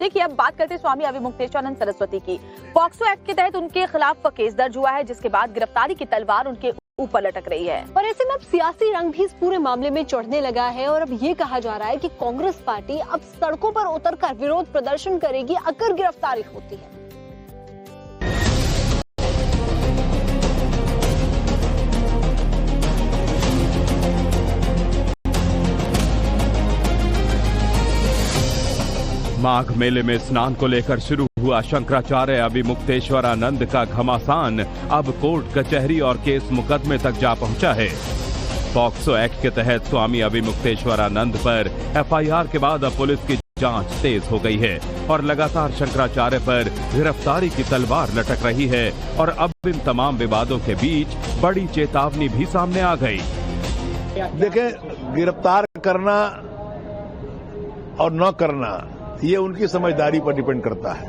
देखिए, अब बात करते हैं स्वामी अविमुक्तेश्वरानंद सरस्वती की। पॉक्सो एक्ट के तहत उनके खिलाफ केस दर्ज हुआ है, जिसके बाद गिरफ्तारी की तलवार उनके ऊपर लटक रही है। और ऐसे में अब सियासी रंग भी इस पूरे मामले में चढ़ने लगा है और अब ये कहा जा रहा है कि कांग्रेस पार्टी अब सड़कों पर उतरकर विरोध प्रदर्शन करेगी अगर गिरफ्तारी होती है। माघ मेले में स्नान को लेकर शुरू हुआ शंकराचार्य अविमुक्तेश्वरानंद का घमासान अब कोर्ट कचहरी और केस मुकदमे तक जा पहुंचा है। पॉक्सो एक्ट के तहत स्वामी अविमुक्तेश्वरानंद पर एफआईआर के बाद अब पुलिस की जांच तेज हो गई है और लगातार शंकराचार्य पर गिरफ्तारी की तलवार लटक रही है। और अब इन तमाम विवादों के बीच बड़ी चेतावनी भी सामने आ गई। देखें, गिरफ्तार करना और न करना ये उनकी समझदारी पर डिपेंड करता है।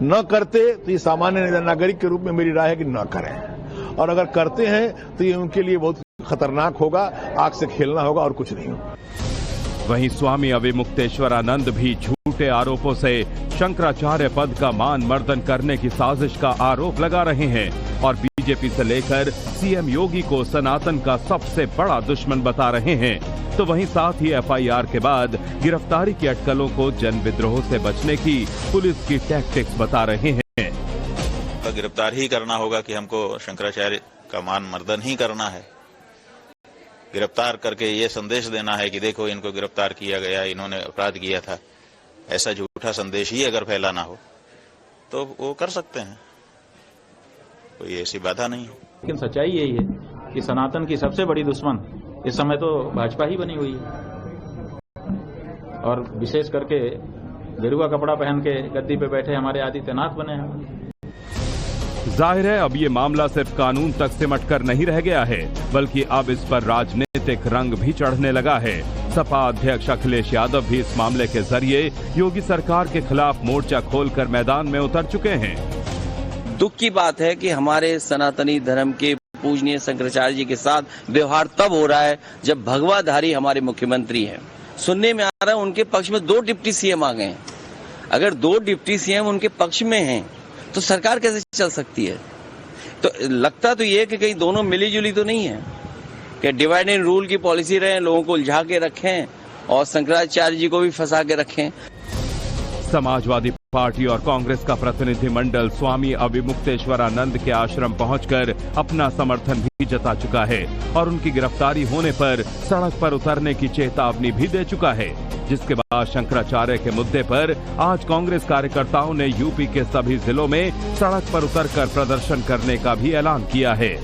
न करते तो ये सामान्य नागरिक के रूप में मेरी राय है कि न करें, और अगर करते हैं तो ये उनके लिए बहुत खतरनाक होगा, आग से खेलना होगा और कुछ नहीं होगा। वहीं स्वामी अविमुक्तेश्वरानंद भी झूठे आरोपों से शंकराचार्य पद का मान मर्दन करने की साजिश का आरोप लगा रहे हैं और बीजेपी से लेकर सीएम योगी को सनातन का सबसे बड़ा दुश्मन बता रहे हैं। तो वहीं साथ ही एफआईआर के बाद गिरफ्तारी की अटकलों को जन विद्रोह से बचने की पुलिस की टैक्टिक्स बता रहे हैं। गिरफ्तार ही करना होगा कि हमको शंकराचार्य का मान मर्दन ही करना है। गिरफ्तार करके ये संदेश देना है कि देखो इनको गिरफ्तार किया गया, इन्होंने अपराध किया था, ऐसा झूठा संदेश ही अगर फैलाना हो तो वो कर सकते हैं, कोई ऐसी बाधा नहीं है। लेकिन सच्चाई यही है कि सनातन की सबसे बड़ी दुश्मन इस समय तो भाजपा ही बनी हुई है, और विशेष करके गेरुआ कपड़ा पहन के गद्दी पे बैठे हमारे आदित्यनाथ बने हैं। जाहिर है अब ये मामला सिर्फ कानून तक सिमट कर नहीं रह गया है, बल्कि अब इस पर राजनीतिक रंग भी चढ़ने लगा है। सपा अध्यक्ष अखिलेश यादव भी इस मामले के जरिए योगी सरकार के खिलाफ मोर्चा खोलकर मैदान में उतर चुके हैं। दुख की बात है कि हमारे सनातनी धर्म के पूजनीय शंकराचार्य जी के साथ व्यवहार तब हो रहा है जब भगवाधारी हमारे मुख्यमंत्री हैं। सुनने में आ रहा है उनके पक्ष में 2 डिप्टी सीएम आ गए हैं। अगर 2 डिप्टी सीएम उनके पक्ष में हैं तो सरकार कैसे चल सकती है? तो लगता तो ये कि कहीं दोनों मिली जुली तो नहीं है, कि डिवाइड एंड रूल की पॉलिसी रहे, लोगों को उलझा के रखें और शंकराचार्य जी को भी फंसा के रखें। समाजवादी पार्टी और कांग्रेस का प्रतिनिधिमंडल स्वामी अविमुक्तेश्वरानंद के आश्रम पहुंचकर अपना समर्थन भी जता चुका है और उनकी गिरफ्तारी होने पर सड़क पर उतरने की चेतावनी भी दे चुका है। जिसके बाद शंकराचार्य के मुद्दे पर आज कांग्रेस कार्यकर्ताओं ने यूपी के सभी जिलों में सड़क पर उतरकर प्रदर्शन करने का भी ऐलान किया है।